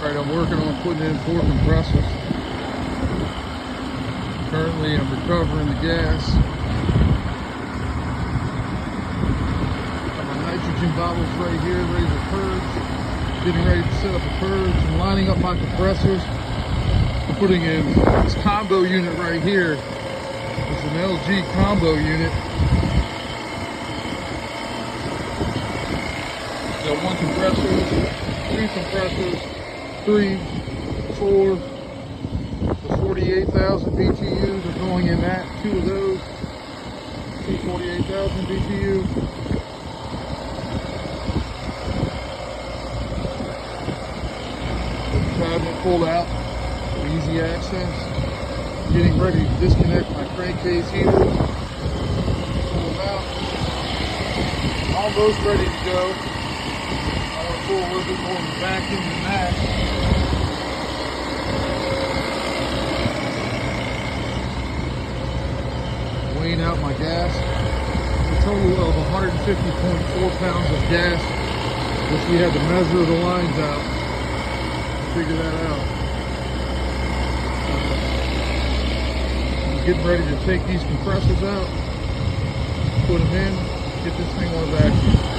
Alright, I'm working on putting in 4 compressors. Currently, I'm recovering the gas. Got my nitrogen bottles right here, ready to purge. Getting ready to set up a purge. I'm lining up my compressors. I'm putting in this combo unit right here. It's an LG combo unit. Got 1 compressor, 2 compressors, 3, 4, the 48,000 BTUs are going in that. 2 of those, 2 48,000 BTU. Cabinet pulled out for easy access. Getting ready to disconnect my crankcase heater. Pull them out. Almost ready to go. I want to pull a little bit more vacuum than that. Weighing out my gas. A total of 150.4 pounds of gas, which we had to measure the lines out. Figure that out. I'm getting ready to take these compressors out, put them in, get this thing on vacuum.